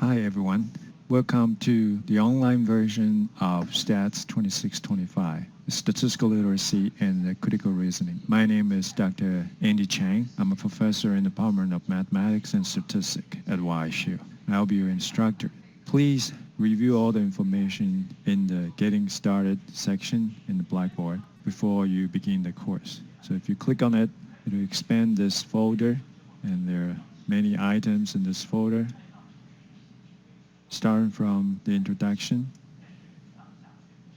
Hi everyone. Welcome to the online version of Stats 2625, Statistical Literacy and Critical Reasoning. My name is Dr. Andy Chang. I'm a professor in the Department of Mathematics and Statistics at YSU. I'll be your instructor. Please review all the information in the Getting Started section in the Blackboard before you begin the course. So if you click on it, it will expand this folder, and there are many items in this folder. Starting from the introduction.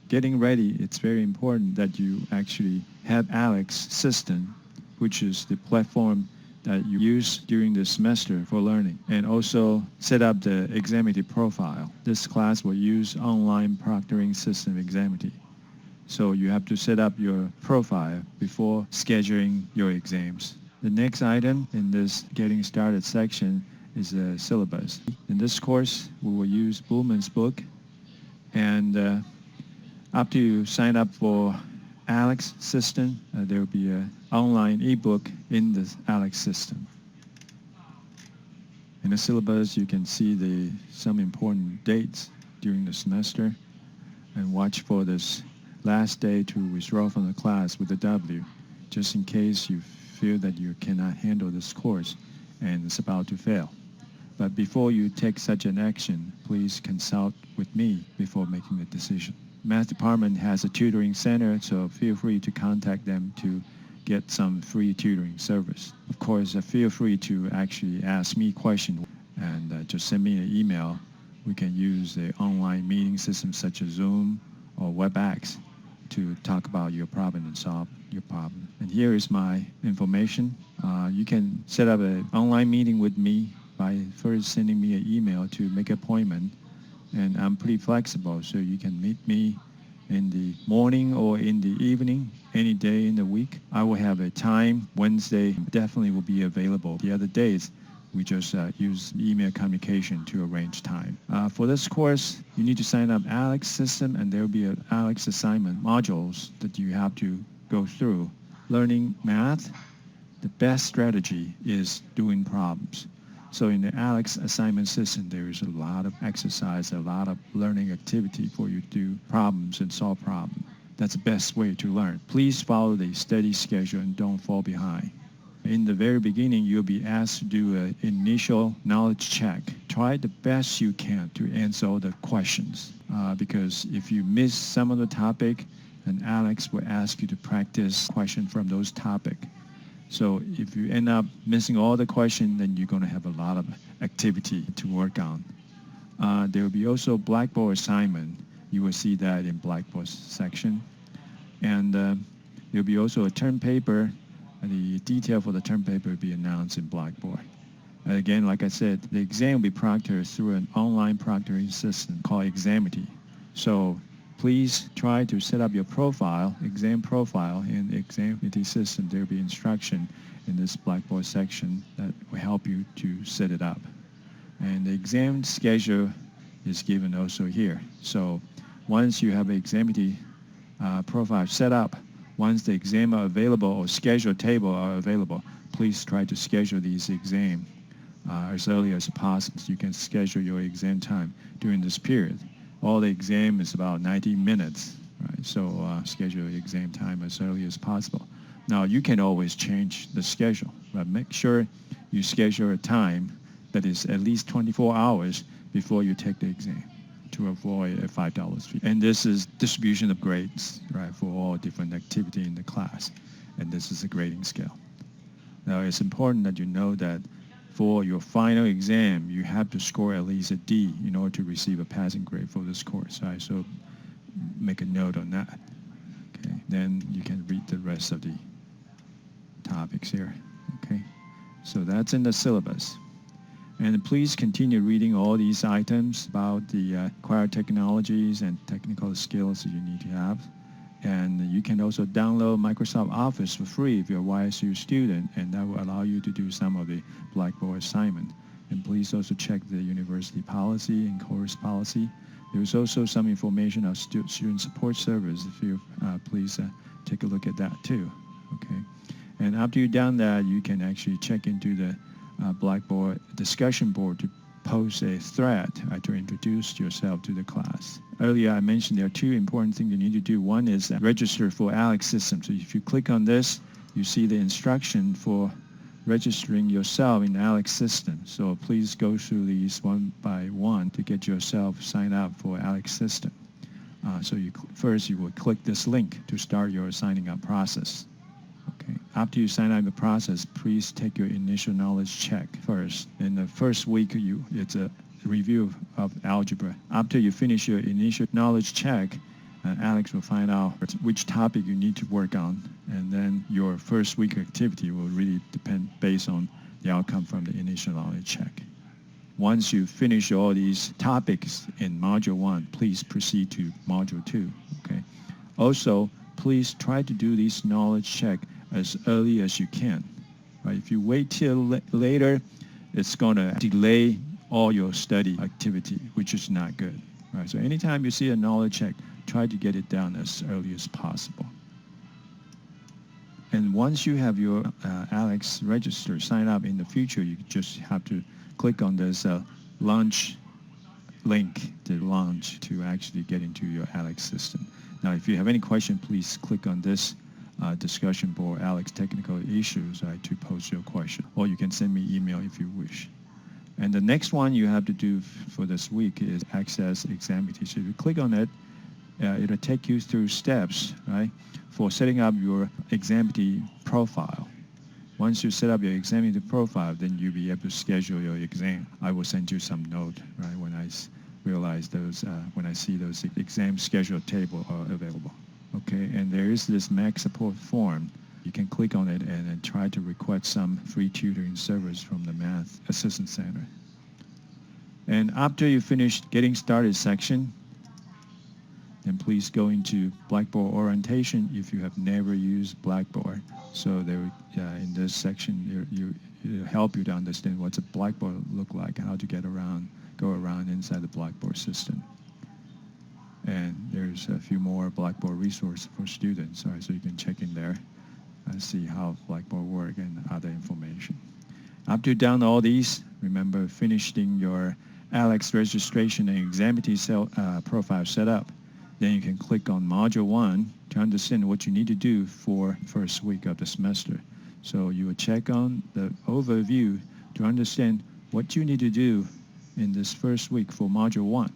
Getting ready, it's very important that you actually have ALEX system, which is the platform that you use during the semester for learning, and also set up the Examity profile. This class will use online proctoring system Examity. So you have to set up your profile before scheduling your exams. The next item in this Getting Started section is a syllabus. In this course, we will use Bullman's book, and after you sign up for ALEX system, there will be an online ebook in the ALEX system. In the syllabus, you can see some important dates during the semester, and watch for this last day to withdraw from the class with a W, just in case you feel that you cannot handle this course and it's about to fail. But before you take such an action, please consult with me before making the decision. Math department has a tutoring center, so feel free to contact them to get some free tutoring service. Of course, feel free to actually ask me questions, and just send me an email. We can use the online meeting systems such as Zoom or WebEx to talk about your problem and solve your problem. And here is my information. You can set up an online meeting with me by first sending me an email to make an appointment, and I'm pretty flexible, so you can meet me in the morning or in the evening, any day in the week. I will have a time. Wednesday definitely will be available. The other days, we just use email communication to arrange time. For this course, you need to sign up ALEX system, and there will be an ALEX assignment modules that you have to go through. Learning math, the best strategy is doing problems. So in the ALEX assignment system, there is a lot of exercise, a lot of learning activity for you to do problems and solve problems. That's the best way to learn. Please follow the study schedule and don't fall behind. In the very beginning, you'll be asked to do an initial knowledge check. Try the best you can to answer all the questions, because if you miss some of the topic, then ALEX will ask you to practice questions from those topics. So if you end up missing all the questions, then you're going to have a lot of activity to work on. There will be also Blackboard assignment. You will see that in Blackboard section. And there will be also a term paper. The detail for the term paper will be announced in Blackboard. And again, like I said, the exam will be proctored through an online proctoring system called Examity. So please try to set up your profile, exam profile, in the Examity system. There will be instruction in this Blackboard section that will help you to set it up. And the exam schedule is given also here. So once you have an Examity profile set up, once the exam are available or schedule table are available, please try to schedule these exams as early as possible. You can schedule your exam time during this period. All the exam is about 90 minutes, right? So schedule your exam time as early as possible. Now, you can always change the schedule, but make sure you schedule a time that is at least 24 hours before you take the exam to avoid a $5 fee. And this is distribution of grades, right, for all different activity in the class. And this is a grading scale. Now, it's important that you know that for your final exam, you have to score at least a D in order to receive a passing grade for this course, right? So make a note on that. Okay, then you can read the rest of the topics here. Okay, so that's in the syllabus. And please continue reading all these items about the acquired technologies and technical skills that you need to have. And you can also download Microsoft Office for free if you're a YSU student, and that will allow you to do some of the Blackboard assignment. And please also check the university policy and course policy. There's also some information on student support service. If you please take a look at that too. Okay. And after you've done that, you can actually check into the Blackboard discussion board to post a thread to introduce yourself to the class. Earlier I mentioned there are two important things you need to do. One is register for Alex system. So if you click on this, you see the instruction for registering yourself in the Alex system. So please go through these one by one to get yourself signed up for Alex system. So first you will click this link to start your signing up process. Okay. After you sign up the process, please take your initial knowledge check first. In the first week, it's a review of algebra. After you finish your initial knowledge check, Alex will find out which topic you need to work on, and then your first week activity will really depend based on the outcome from the initial knowledge check. Once you finish all these topics in Module 1, please proceed to Module 2. Okay. Also, please try to do this knowledge check as early as you can. Right? If you wait till later, it's going to delay all your study activity, which is not good. Right? So anytime you see a knowledge check, try to get it done as early as possible. And once you have your Alex register sign up in the future, you just have to click on this launch link to launch to actually get into your Alex system. Now, if you have any question, please click on this discussion board, Alex Technical Issues, to post your question. Or you can send me email if you wish. And the next one you have to do for this week is access Examity. So if you click on it, it'll take you through steps, right, for setting up your Examity profile. Once you set up your Examity profile, then you'll be able to schedule your exam. I will send you some note, right, when I realize those, when I see those exam schedule table are available. Okay, and there is this Mac support form. You can click on it and then try to request some free tutoring service from the Math Assistance Center. And after you finish Getting Started section, then please go into Blackboard Orientation if you have never used Blackboard. So there, in this section, it'll help you to understand what's a Blackboard look like and how to go around inside the Blackboard system. And there's a few more Blackboard resources for students, right, so you can check in there and see how Blackboard works and other information. After you've done all these, remember finishing your Alex registration and Examity profile setup. Then you can click on Module 1 to understand what you need to do for first week of the semester. So you will check on the overview to understand what you need to do in this first week for Module 1.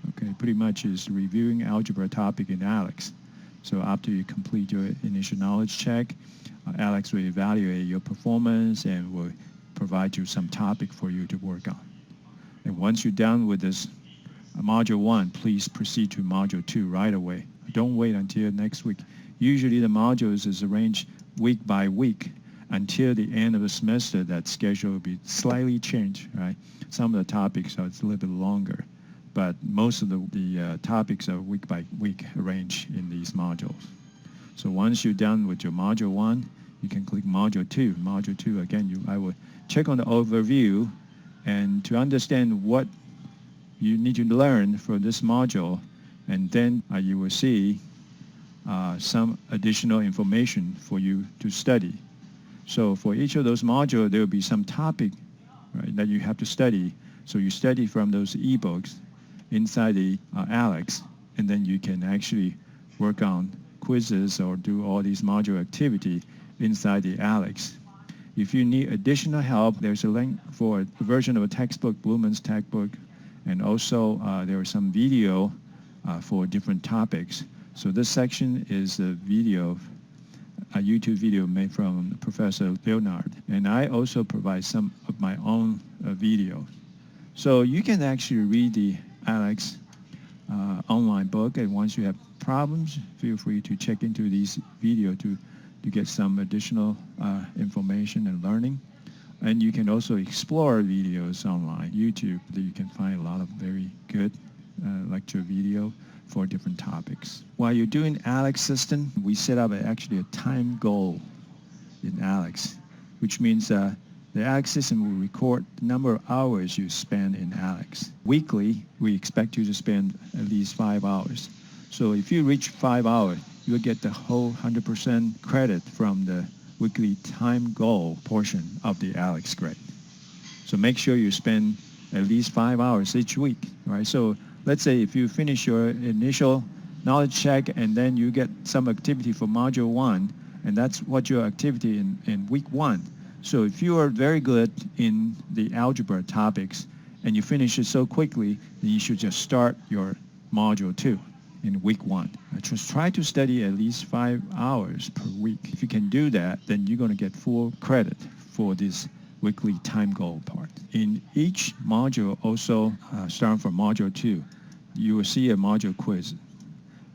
Okay, pretty much is reviewing algebra topic in Alex. So after you complete your initial knowledge check, Alex will evaluate your performance and will provide you some topic for you to work on. And once you're done with this Module 1, please proceed to Module 2 right away. Don't wait until next week. Usually the modules is arranged week by week until the end of the semester. That schedule will be slightly changed, right? Some of the topics are a little bit longer, but most of the topics are week by week arranged in these modules. So once you're done with your Module 1, you can click Module 2. Module 2, again, I will check on the overview and to understand what you need to learn for this module, and then you will see some additional information for you to study. So for each of those modules, there will be some topic, right, that you have to study. So you study from those ebooks inside the Alex, and then you can actually work on quizzes or do all these module activity inside the Alex. If you need additional help, there's a link for a version of a textbook, Blumen's textbook, and also there is some video for different topics. So this section is a video, a YouTube video made from Professor Leonard. And I also provide some of my own video. So you can actually read the Alex online book, and once you have problems, feel free to check into these video to get some additional information and learning. And you can also explore videos online, YouTube, that you can find a lot of very good lecture video for different topics. While you're doing Alex system, we set up actually a time goal in Alex, which means the Alex system will record the number of hours you spend in Alex. Weekly, we expect you to spend at least 5 hours. So if you reach 5 hours, you'll get the whole 100% credit from the weekly time goal portion of the Alex grade. So make sure you spend at least 5 hours each week, right? So let's say if you finish your initial knowledge check and then you get some activity for Module 1, and that's what your activity in week 1. So if you are very good in the algebra topics and you finish it so quickly, then you should just start your Module 2 in week 1. Just try to study at least 5 hours per week. If you can do that, then you're going to get full credit for this weekly time goal part. In each module, also starting from Module 2, you will see a module quiz.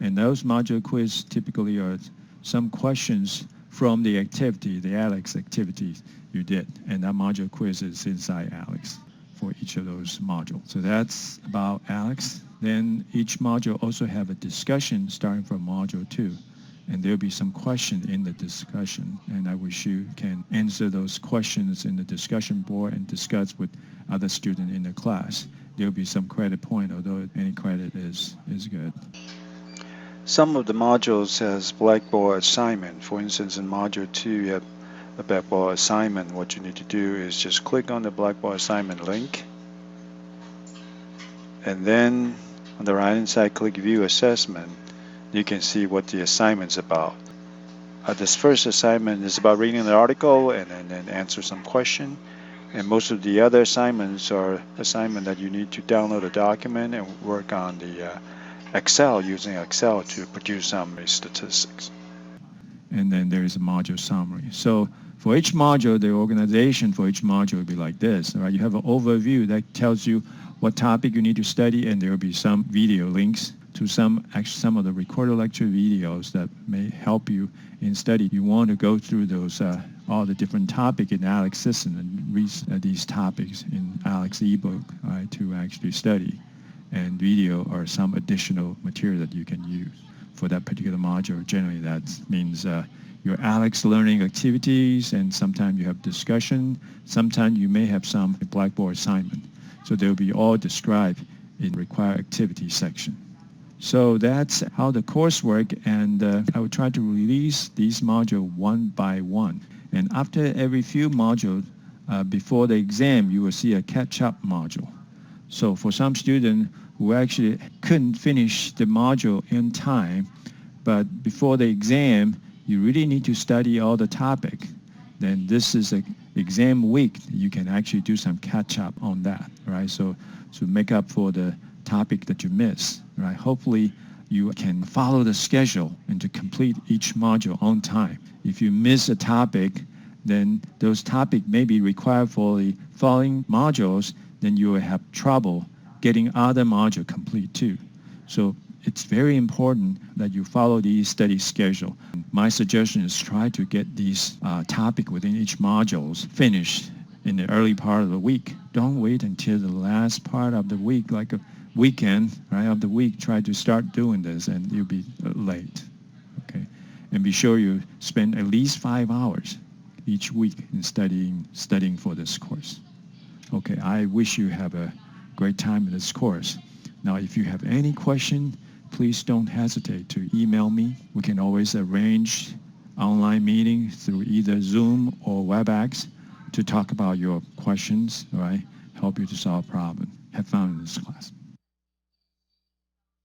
And those module quiz typically are some questions from the activity, the ALEX activity you did. And that module quiz is inside ALEX for each of those modules. So that's about ALEX. Then each module also have a discussion starting from Module 2. And there'll be some question in the discussion. And I wish you can answer those questions in the discussion board and discuss with other students in the class. There'll be some credit point, although any credit is good. Some of the modules has Blackboard assignment. For instance, in Module 2, you have a Blackboard assignment. What you need to do is just click on the Blackboard assignment link. And then on the right-hand side, click View Assessment. You can see what the assignment's about. This first assignment is about reading the article and then answer some question. And most of the other assignments are assignments that you need to download a document and work on the Excel, using Excel to produce some statistics. And then there is a module summary. So for each module, the organization for each module will be like this. Right? You have an overview that tells you what topic you need to study, and there will be some video links to some of the recorded lecture videos that may help you in study. You want to go through those all the different topics in ALEX system and read these topics in ALEX ebook, right, to actually study. And video or some additional material that you can use for that particular module. Generally, that means your ALEX learning activities, and sometimes you have discussion. Sometimes you may have some Blackboard assignment. So they'll be all described in required activity section. So that's how the course works, and I will try to release these modules one by one. And after every few modules, before the exam, you will see a catch-up module. So for some students who actually couldn't finish the module in time, but before the exam, you really need to study all the topic, then this is an exam week. You can actually do some catch-up on that, right? So to make up for the topic that you miss, right? Hopefully you can follow the schedule and to complete each module on time. If you miss a topic, then those topics may be required for the following modules, then you will have trouble getting other module complete too. So it's very important that you follow the study schedule. My suggestion is try to get these topics within each modules finished in the early part of the week. Don't wait until the last part of the week, like a weekend, right, of the week. Try to start doing this and you'll be late, okay? And be sure you spend at least 5 hours each week in studying for this course. Okay, I wish you have a great time in this course. Now, if you have any question, please don't hesitate to email me. We can always arrange online meeting through either Zoom or WebEx to talk about your questions, all right? Help you to solve problems. Have fun in this class.